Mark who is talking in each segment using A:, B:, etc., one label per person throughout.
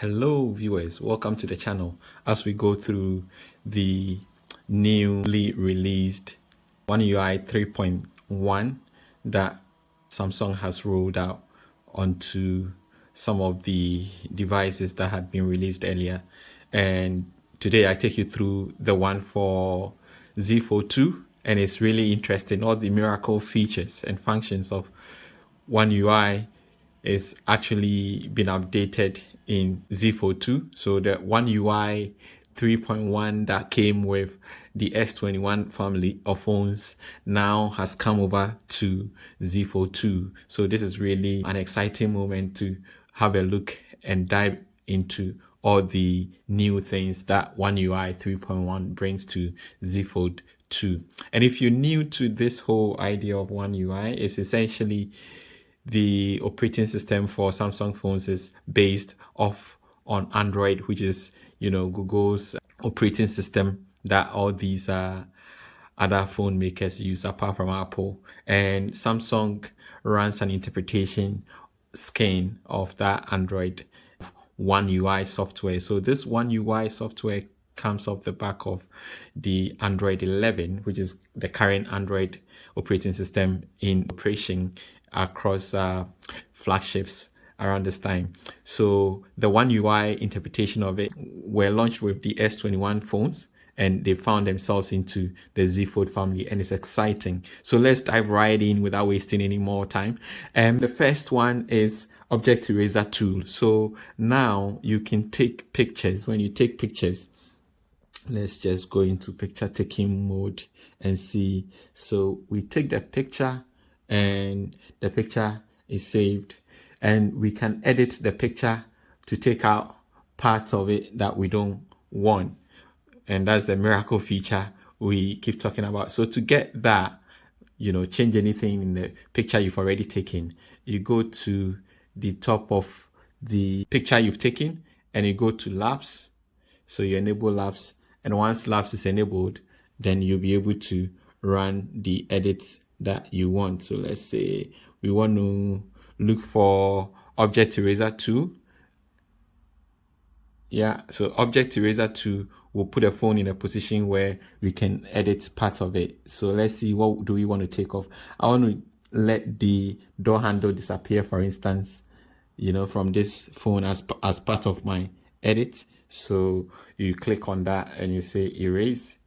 A: Hello viewers, welcome to the channel as we go through the newly released One UI 3.1 that Samsung has rolled out onto some of the devices that had been released earlier. And today I take you through the one for Z Fold 2, and it's really interesting. All the miracle features and functions of One UI is actually been updated in Z Fold 2. So the One UI 3.1 that came with the S21 family of phones now has come over to Z Fold 2. So this is really an exciting moment to have a look and dive into all the new things that One UI 3.1 brings to Z Fold 2. And if you're new to this whole idea of One UI, it's essentially the operating system for Samsung phones is based off on Android, which is, Google's operating system that all these other phone makers use apart from Apple. And Samsung runs an interpretation skin of that Android One UI software. So this One UI software comes off the back of the Android 11, which is the current Android operating system in operation across flagships around this time. So the One UI interpretation of it were launched with the S21 phones, and they found themselves into the Z Fold family, and it's exciting. So let's dive right in without wasting any more time. The first one is Object Eraser tool. So now you can take pictures. When you take pictures, let's just go into picture taking mode and see. So we take the picture and the picture is saved, and we can edit the picture to take out parts of it that we don't want. And that's the miracle feature we keep talking about. So to get that, change anything in the picture you've already taken, you go to the top of the picture you've taken and you go to Labs. So you enable Labs, and once Labs is enabled, then you'll be able to run the edits that you want. So let's say we want to look for Object Eraser 2. Yeah, so Object Eraser 2 will put a phone in a position where we can edit part of it. So let's see, what do we want to take off? I want to let the door handle disappear, for instance, from this phone as part of my edit. So you click on that and you say erase,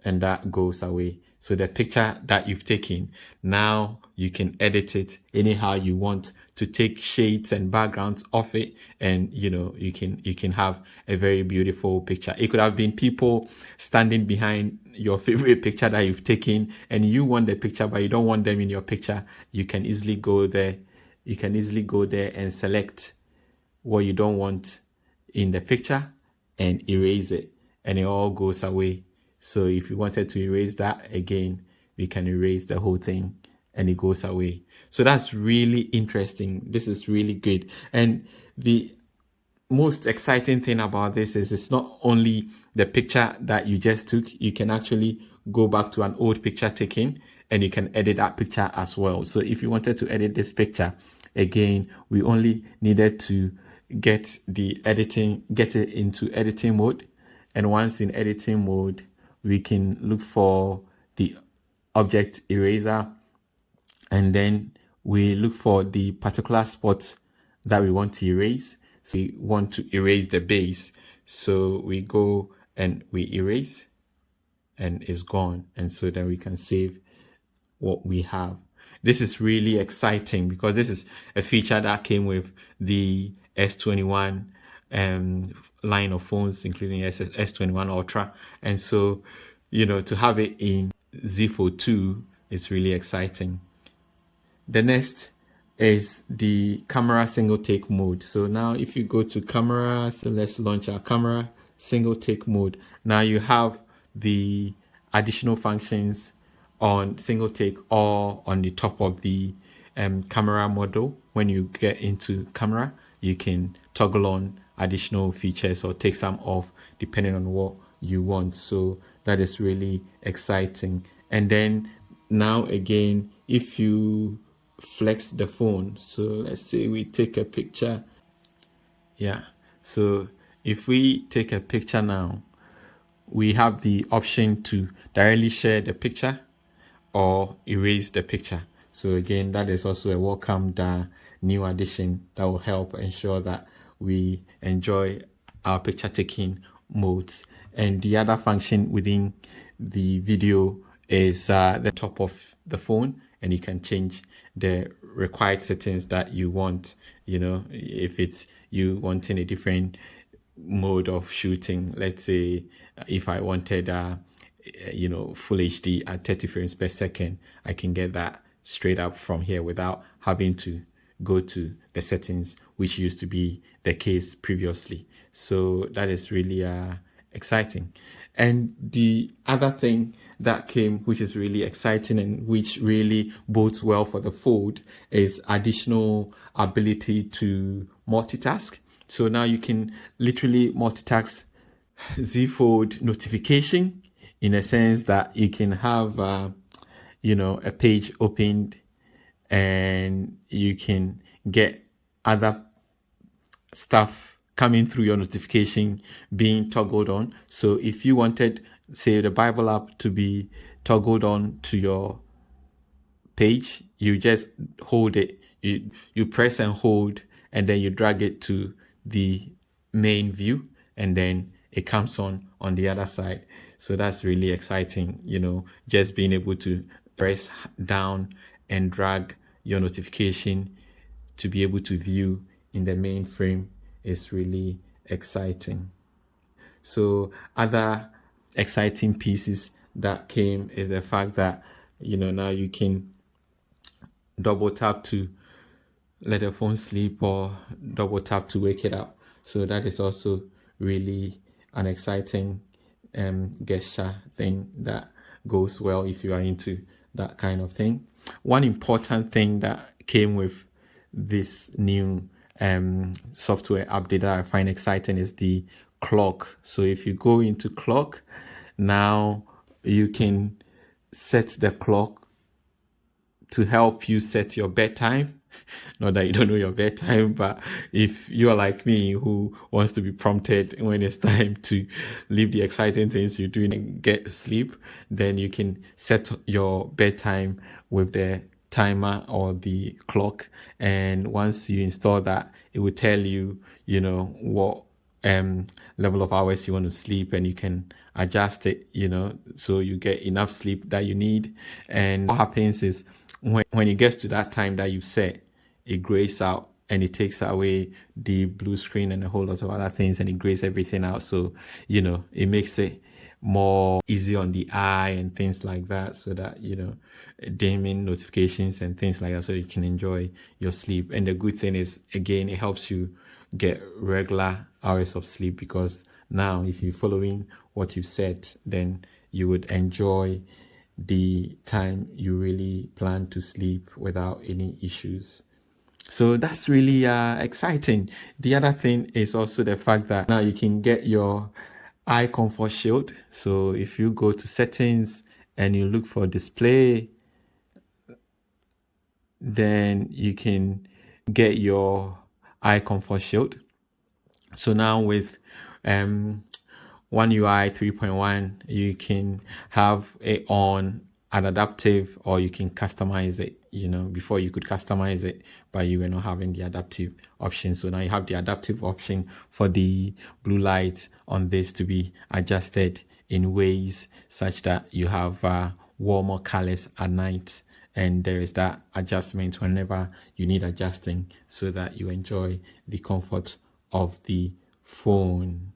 A: and that goes away. So the picture that you've taken, now you can edit it anyhow you want to take shades and backgrounds off it, and you can have a very beautiful picture. It could have been people standing behind your favorite picture that you've taken, and you want the picture but you don't want them in your picture. You can easily go there. You can easily go there and select what you don't want in the picture and erase it, and it all goes away. So if you wanted to erase that again, we can erase the whole thing and it goes away. So that's really interesting. This is really good. And the most exciting thing about this is it's not only the picture that you just took, you can actually go back to an old picture taken and you can edit that picture as well. So if you wanted to edit this picture, again, we only needed to get it into editing mode. And once in editing mode, we can look for the Object Eraser, and then we look for the particular spot that we want to erase. So we want to erase the base, so we go and we erase, and it's gone. And so then we can save what we have. This is really exciting because this is a feature that came with the S21 line of phones, including S21 Ultra. And so, to have it in Z Fold 2 is really exciting. The next is the camera single take mode. So now if you go to camera, so let's launch our camera single take mode. Now you have the additional functions on single take or on the top of the camera model. When you get into camera, you can toggle on additional features or take some off depending on what you want. So that is really exciting. And then now again, if you flex the phone, so let's say we take a picture, yeah, So if we take a picture now, we have the option to directly share the picture or erase the picture. So again, that is also a welcomed new addition that will help ensure that we enjoy our picture taking modes. And the other function within the video is the top of the phone, and you can change the required settings that you want. You know, if it's you wanting a different mode of shooting, let's say if I wanted full HD at 30 frames per second, I can get that straight up from here without having to go to the settings, which used to be the case previously. So that is really exciting. And the other thing that came, which is really exciting and which really bodes well for the Fold, is additional ability to multitask. So now you can literally multitask Z Fold notification, in a sense that you can have a page opened and you can get other stuff coming through your notification being toggled on. So if you wanted, say, the Bible app to be toggled on to your page, you just hold it, you press and hold, and then you drag it to the main view, and then it comes on the other side. So that's really exciting, just being able to press down and drag your notification to be able to view in the main frame is really exciting. So other exciting pieces that came is the fact that now you can double tap to let the phone sleep or double tap to wake it up. So that is also really an exciting gesture thing that goes well if you are into that kind of thing. One important thing that came with this new software update that I find exciting is the clock. So if you go into clock, now you can set the clock to help you set your bedtime. Not that you don't know your bedtime, but if you are like me who wants to be prompted when it's time to leave the exciting things you're doing and get sleep, then you can set your bedtime with the timer or the clock. And once you install that, it will tell you, what level of hours you want to sleep, and you can adjust it, so you get enough sleep that you need. And what happens is when it gets to that time that you've set, it grays out and it takes away the blue screen and a whole lot of other things, and it grays everything out. So, it makes it more easy on the eye and things like that, so that, dimming notifications and things like that, so you can enjoy your sleep. And the good thing is, again, it helps you get regular hours of sleep, because now if you're following what you've said, then you would enjoy the time you really plan to sleep without any issues. So that's really exciting. The other thing is also the fact that now you can get your eye comfort shield. So if you go to settings and you look for display, then you can get your eye comfort shield. So now with One UI 3.1, you can have it on an adaptive, or you can customize it. Before you could customize it, but you were not having the adaptive option. So now you have the adaptive option for the blue light on this to be adjusted in ways such that you have warmer colors at night. And there is that adjustment whenever you need adjusting, so that you enjoy the comfort of the phone.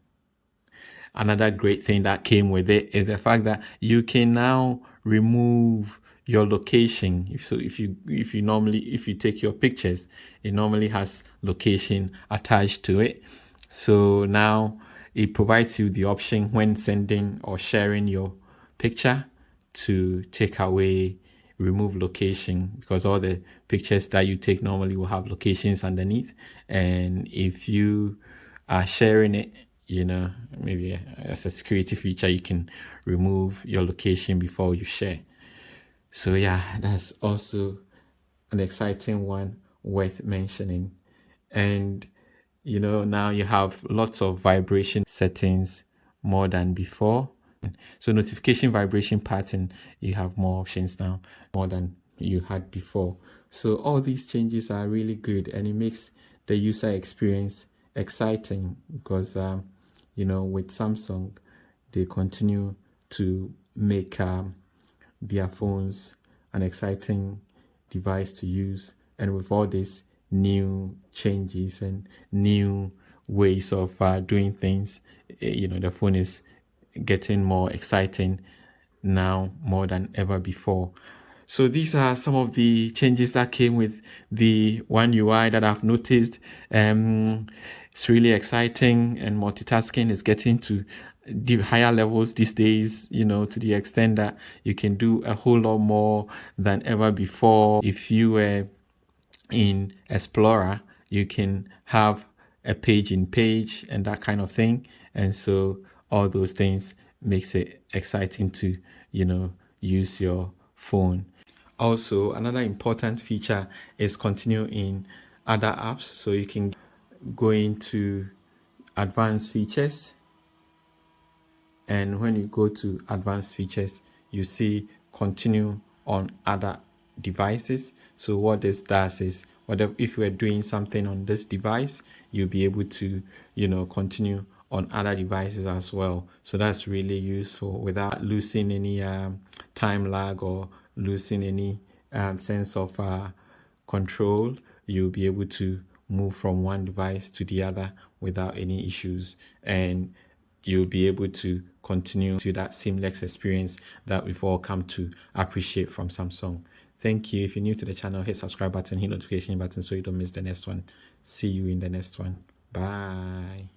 A: Another great thing that came with it is the fact that you can now remove your location. If you take your pictures, it normally has location attached to it. So now it provides you the option when sending or sharing your picture to take away, remove location, because all the pictures that you take normally will have locations underneath. And if you are sharing it, maybe as a security feature, you can remove your location before you share. So yeah, that's also an exciting one worth mentioning. And now you have lots of vibration settings more than before. So notification vibration pattern, you have more options now, more than you had before. So all these changes are really good, and it makes the user experience exciting because with Samsung, they continue to make their phones an exciting device to use. And with all these new changes and new ways of doing things, the phone is getting more exciting now more than ever before. So these are some of the changes that came with the One UI that I've noticed. It's really exciting, and multitasking is getting to the higher levels these days, to the extent that you can do a whole lot more than ever before. If you were in Explorer, you can have a page in page and that kind of thing. And so all those things makes it exciting to, use your phone. Also, another important feature is continue in other apps. So you can go into advanced features, and when you go to advanced features, you see continue on other devices. So what this does is, whatever, if you are doing something on this device, you'll be able to continue on other devices as well. So that's really useful without losing any time lag or losing any sense of control. You'll be able to move from one device to the other without any issues, and you'll be able to continue to that seamless experience that we've all come to appreciate from Samsung. Thank you. If you're new to the channel, hit subscribe button, hit notification button so you don't miss the next one. See you in the next one. Bye.